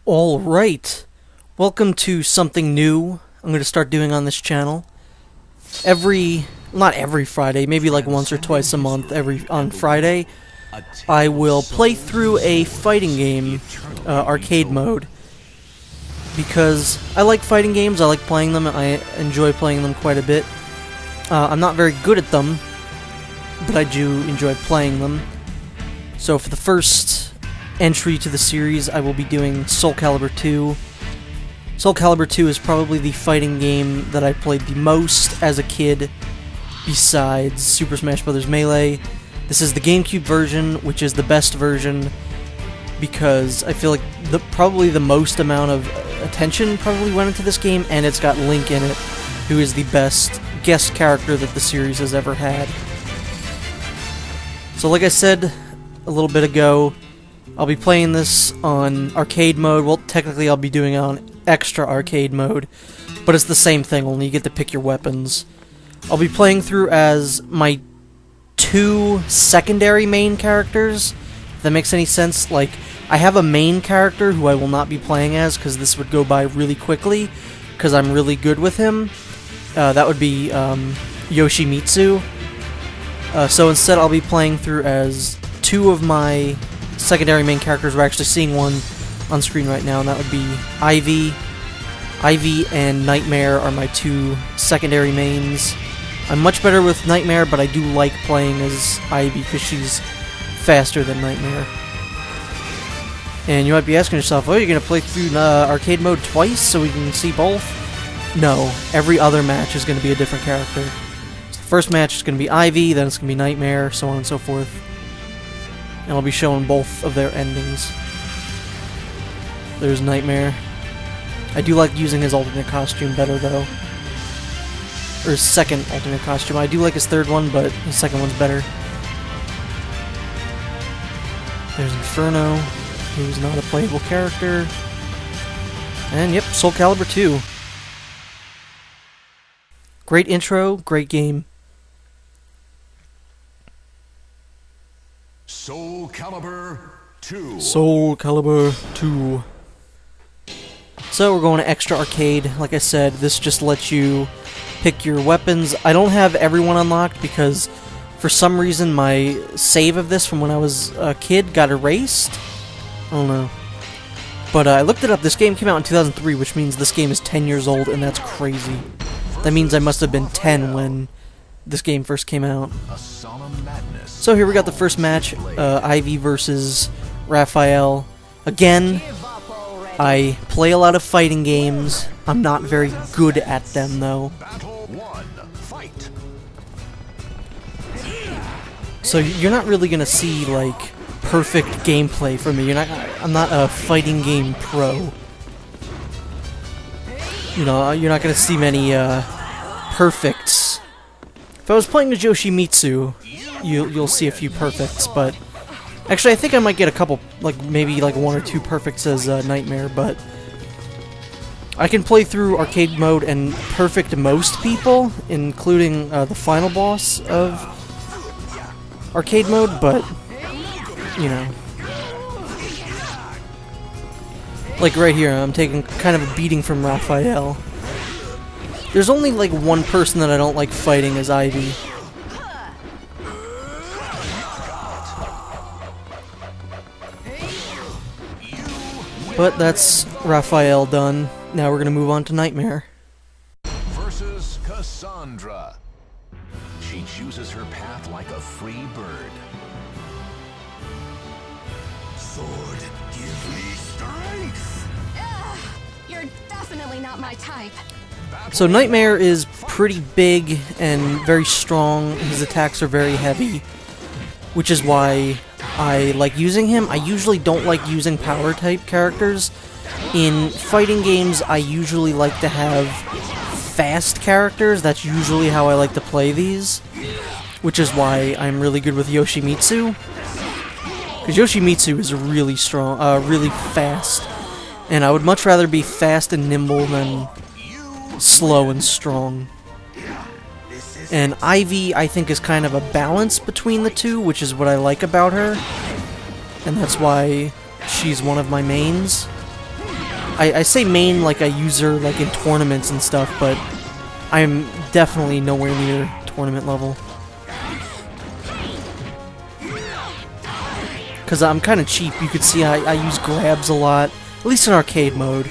Alright, welcome to something new I'm going to start doing on this channel. Not every Friday, maybe like once or twice a month, on Friday, I will play through a fighting game, arcade mode. Because I like fighting games, I like playing them, I enjoy playing them quite a bit. I'm not very good at them, but I do enjoy playing them. So for the first entry to the series, I will be doing SoulCalibur 2. SoulCalibur 2 is probably the fighting game that I played the most as a kid, besides Super Smash Bros. Melee. This is the GameCube version, which is the best version, because I feel like probably the most amount of attention probably went into this game, and it's got Link in it, who is the best guest character that the series has ever had. So like I said a little bit ago, I'll be playing this on arcade mode. Well, technically I'll be doing it on extra arcade mode, but it's the same thing, only you get to pick your weapons. I'll be playing through as my two secondary main characters, if that makes any sense. Like, I have a main character who I will not be playing as, because this would go by really quickly, because I'm really good with him. That would be Yoshimitsu. So instead I'll be playing through as two of my secondary main characters. We're actually seeing one on screen right now, and that would be Ivy. Ivy and Nightmare are my two secondary mains. I'm much better with Nightmare, but I do like playing as Ivy because she's faster than Nightmare. And you might be asking yourself, oh, you're going to play through arcade mode twice so we can see both? No, every other match is going to be a different character. So the first match is going to be Ivy, then it's going to be Nightmare, so on and so forth. And I'll be showing both of their endings. There's Nightmare. I do like using his alternate costume better, though. Or his second alternate costume. I do like his third one, but his second one's better. There's Inferno, who's not a playable character. And yep, SoulCalibur 2. Great intro, great game. SoulCalibur 2. SoulCalibur 2. So we're going to extra arcade. Like I said, this just lets you pick your weapons. I don't have everyone unlocked because for some reason my save of this from when I was a kid got erased. I don't know. But I looked it up. This game came out in 2003, which means this game is 10 years old, and that's crazy. That means I must have been 10 when this game first came out. So here we got the first match, Ivy versus Rafael. Again, I play a lot of fighting games. I'm not very good at them, though. So you're not really gonna see like perfect gameplay from me. I'm not a fighting game pro. You know, you're not gonna see many perfects. If I was playing as Yoshimitsu, you'll see a few perfects, but actually I think I might get a couple, like maybe like one or two perfects as Nightmare, but I can play through arcade mode and perfect most people, including the final boss of arcade mode, but you know, like right here, I'm taking kind of a beating from Rafael. There's only like one person that I don't like fighting as Ivy. But that's Rafael done. Now we're gonna move on to Nightmare. Versus Cassandra. She chooses her path like a free bird. Sword, give me strength. You're definitely not my type. So Nightmare is pretty big and very strong. His attacks are very heavy, which is why I like using him. I usually don't like using power type characters. In fighting games, I usually like to have fast characters. That's usually how I like to play these, which is why I'm really good with Yoshimitsu. Because Yoshimitsu is really strong, really fast, and I would much rather be fast and nimble than slow and strong. And Ivy, I think, is kind of a balance between the two, which is what I like about her. And that's why she's one of my mains. I say main like I use her like in tournaments and stuff, but I'm definitely nowhere near tournament level. Because I'm kind of cheap. You could see I use grabs a lot, at least in arcade mode.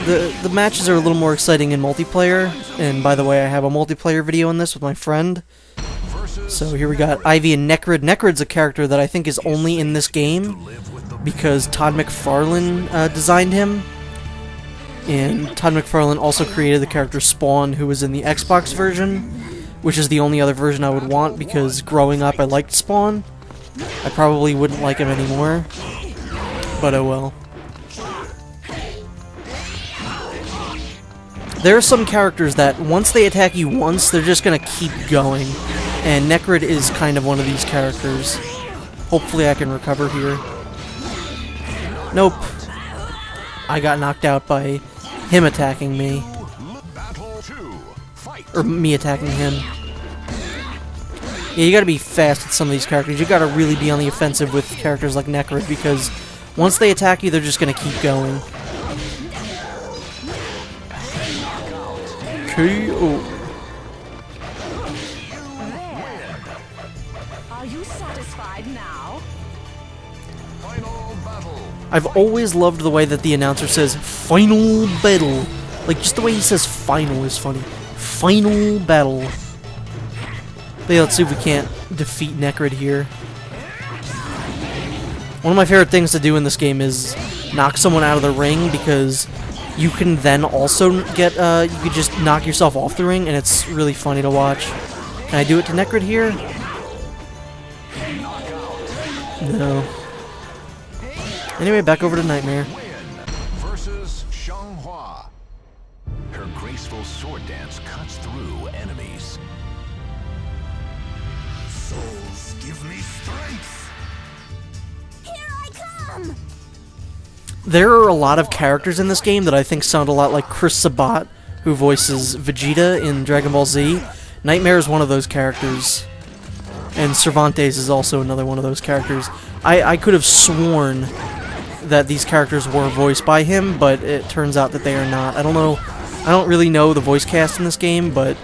The matches are a little more exciting in multiplayer, and by the way, I have a multiplayer video on this with my friend. So here we got Ivy and Necrid. Necrid's a character that I think is only in this game because Todd McFarlane designed him. And Todd McFarlane also created the character Spawn, who was in the Xbox version, which is the only other version I would want because growing up I liked Spawn. I probably wouldn't like him anymore, but oh well. There are some characters that once they attack you once, they're just gonna keep going. And Necrid is kind of one of these characters. Hopefully I can recover here. Nope. I got knocked out by him attacking me. Or me attacking him. Yeah, you gotta be fast with some of these characters. You gotta really be on the offensive with characters like Necrid, because once they attack you, they're just gonna keep going. KO. Are you satisfied now? Final battle. I've always loved the way that the announcer says "Final Battle." Like, just the way he says "final" is funny. Final battle. But yeah, let's see if we can't defeat Necrid here. One of my favorite things to do in this game is knock someone out of the ring, because you can then also get, you could just knock yourself off the ring, and it's really funny to watch. Can I do it to Necrid here? No. Anyway, back over to Nightmare. Versus Changhua. Her graceful sword dance cuts through enemies. Souls, give me strength! Here I come! There are a lot of characters in this game that I think sound a lot like Chris Sabat, who voices Vegeta in Dragon Ball Z. Nightmare is one of those characters. And Cervantes is also another one of those characters. I could have sworn that these characters were voiced by him, but it turns out that they are not. I don't know. I don't really know the voice cast in this game, but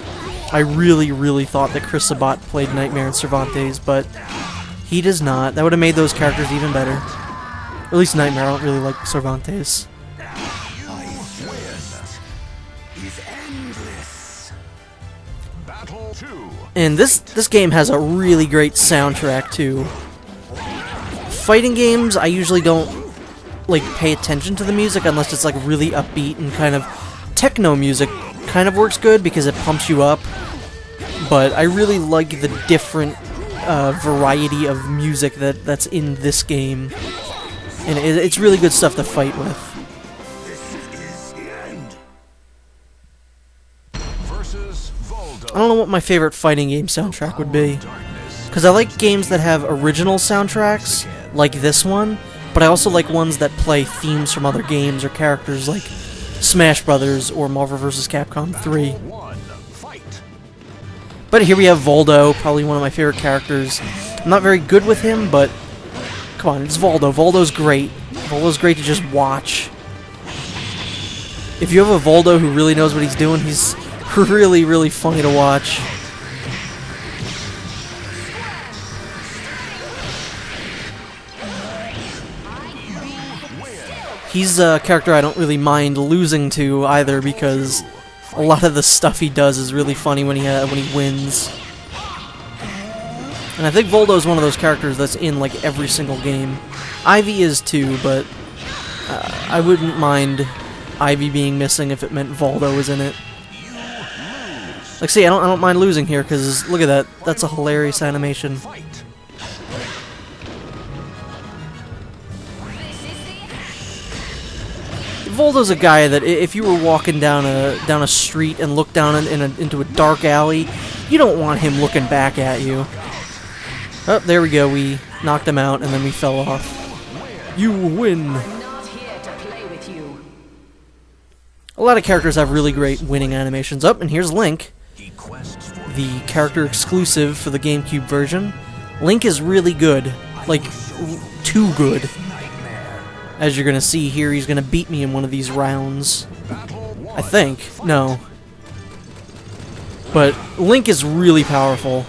I really thought that Chris Sabat played Nightmare and Cervantes, but he does not. That would have made those characters even better. Or at least Nightmare. I don't really like Cervantes. Is endless. Battle 2. And this game has a really great soundtrack too. Fighting games, I usually don't like pay attention to the music unless it's like really upbeat and kind of techno music. Kind of works good because it pumps you up. But I really like the different variety of music that's in this game, and it's really good stuff to fight with. I don't know what my favorite fighting game soundtrack would be, because I like games that have original soundtracks, like this one, but I also like ones that play themes from other games or characters, like Smash Brothers or Marvel vs. Capcom 3. But here we have Voldo, probably one of my favorite characters. I'm not very good with him, but come on, it's Voldo. Voldo's great. Voldo's great to just watch. If you have a Voldo who really knows what he's doing, he's really funny to watch. He's a character I don't really mind losing to either, because a lot of the stuff he does is really funny when he wins. And I think Voldo is one of those characters that's in like every single game. Ivy is too, but I wouldn't mind Ivy being missing if it meant Voldo was in it. Like, see, I don't mind losing here, because look at that. That's a hilarious animation. Voldo's a guy that if you were walking down a street and looked down into a dark alley, you don't want him looking back at you. Oh, there we go. We knocked him out, and then we fell off. You win. A lot of characters have really great winning animations. Oh, and here's Link, the character exclusive for the GameCube version. Link is really good. Like, too good. As you're gonna see here, he's gonna beat me in one of these rounds. I think. No. But Link is really powerful.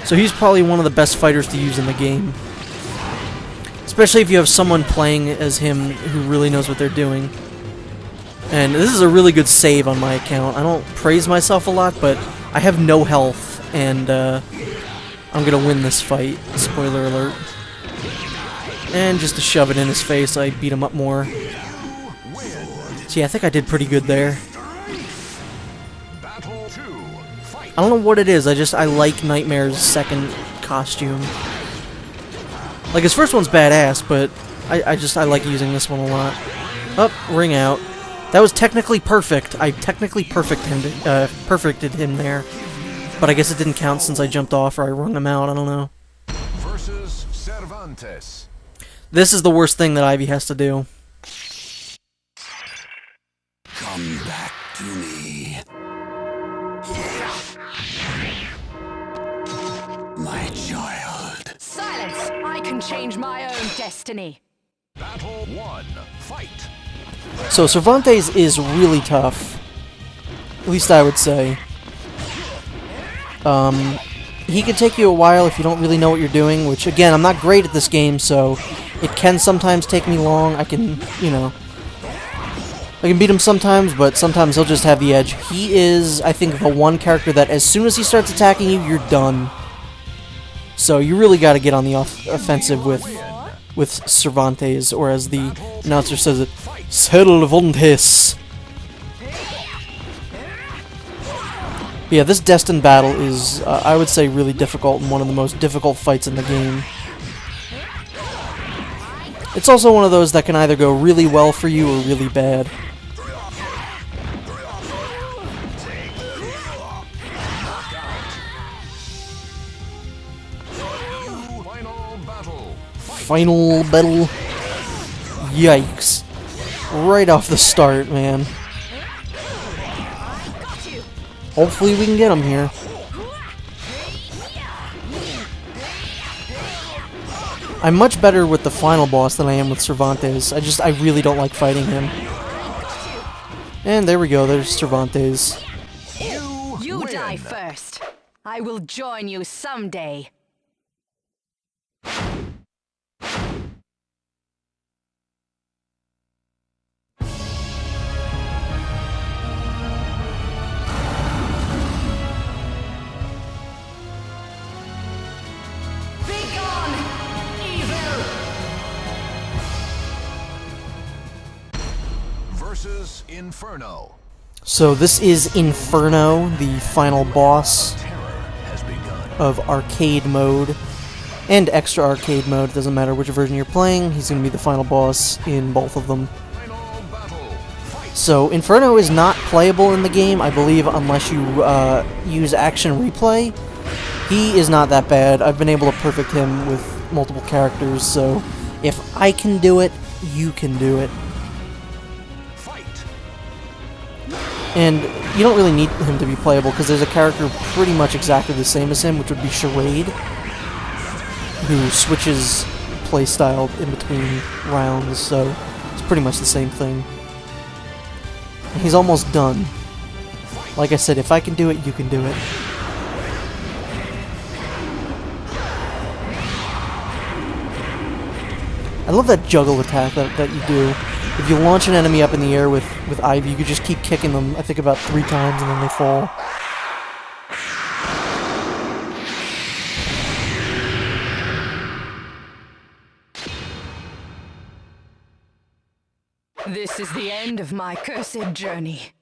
So he's probably one of the best fighters to use in the game. Especially if you have someone playing as him who really knows what they're doing. And this is a really good save on my account. I don't praise myself a lot, but I have no health, and I'm gonna win this fight. Spoiler alert. And just to shove it in his face, I beat him up more. So yeah, I think I did pretty good there. I don't know what it is, I like Nightmare's second costume. Like, his first one's badass, but I like using this one a lot. Oh, ring out. That was technically perfect. I technically perfected him there. But I guess it didn't count since I jumped off or I wrung him out, I don't know. Versus Cervantes. This is the worst thing that Ivy has to do. Come back to me. My child. Silence! I can change my own destiny. Battle 1. Fight. So Cervantes is really tough. At least I would say. He can take you a while if you don't really know what you're doing, which, again, I'm not great at this game, so it can sometimes take me long. I can, you know, I can beat him sometimes, but sometimes he'll just have the edge. He is, I think, the one character that as soon as he starts attacking you, you're done. So you really got to get on the offensive with Cervantes, or as the announcer says it, Cervantes. Yeah, this Destined battle is, I would say, really difficult and one of the most difficult fights in the game. It's also one of those that can either go really well for you or really bad. Final battle. Yikes. Right off the start, man. Hopefully we can get him here. I'm much better with the final boss than I am with Cervantes. I really don't like fighting him. And there we go, there's Cervantes. You die first. I will join you someday. Versus Inferno. So this is Inferno, the final boss of arcade mode and extra arcade mode. Doesn't matter which version you're playing, he's going to be the final boss in both of them. So Inferno is not playable in the game, I believe, unless you use action replay. He is not that bad. I've been able to perfect him with multiple characters, so if I can do it, you can do it. And you don't really need him to be playable, because there's a character pretty much exactly the same as him, which would be Charade, who switches playstyle in between rounds, so it's pretty much the same thing. And he's almost done. Like I said, if I can do it, you can do it. I love that juggle attack that you do. If you launch an enemy up in the air with Ivy, you could just keep kicking them, I think about 3 times, and then they fall. This is the end of my cursed journey.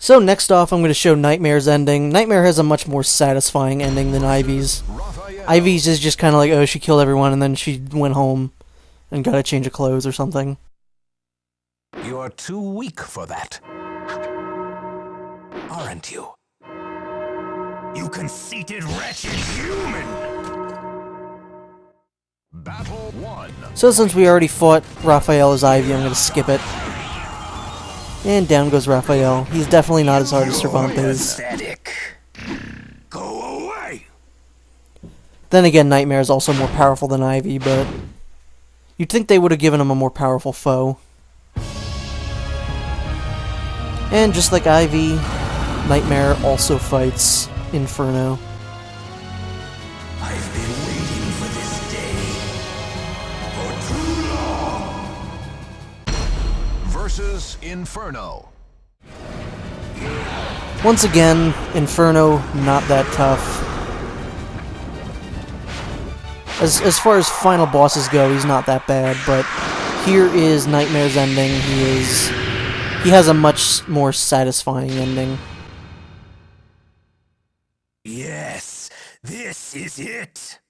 So next off, I'm going to show Nightmare's ending. Nightmare has a much more satisfying ending than Ivy's. Rafael. Ivy's is just kind of like, oh, she killed everyone and then she went home and got a change of clothes or something. You're too weak for that. Aren't you? You conceited, wretched human! Battle 1. So since we already fought Rafael as Ivy, I'm going to skip it. And down goes Rafael. He's definitely not as hard as Cervantes. Pathetic. Go away! Then again, Nightmare is also more powerful than Ivy, but you'd think they would have given him a more powerful foe. And just like Ivy, Nightmare also fights Inferno. I've been waiting for this day for too long! Versus Inferno. Once again, Inferno not that tough. As far as final bosses go, he's not that bad, but here is Nightmare's ending. He has a much more satisfying ending. Yes, this is it!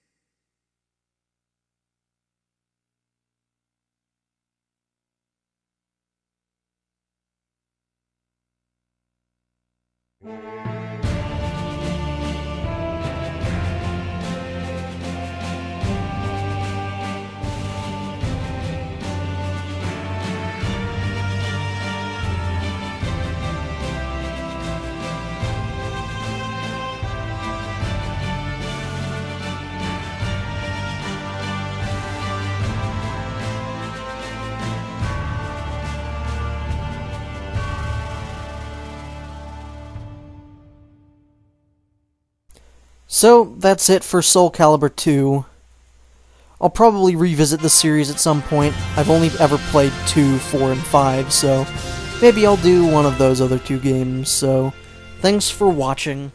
So, that's it for SoulCalibur 2. I'll probably revisit the series at some point. I've only ever played 2, 4, and 5, so maybe I'll do one of those other 2 games. So, thanks for watching.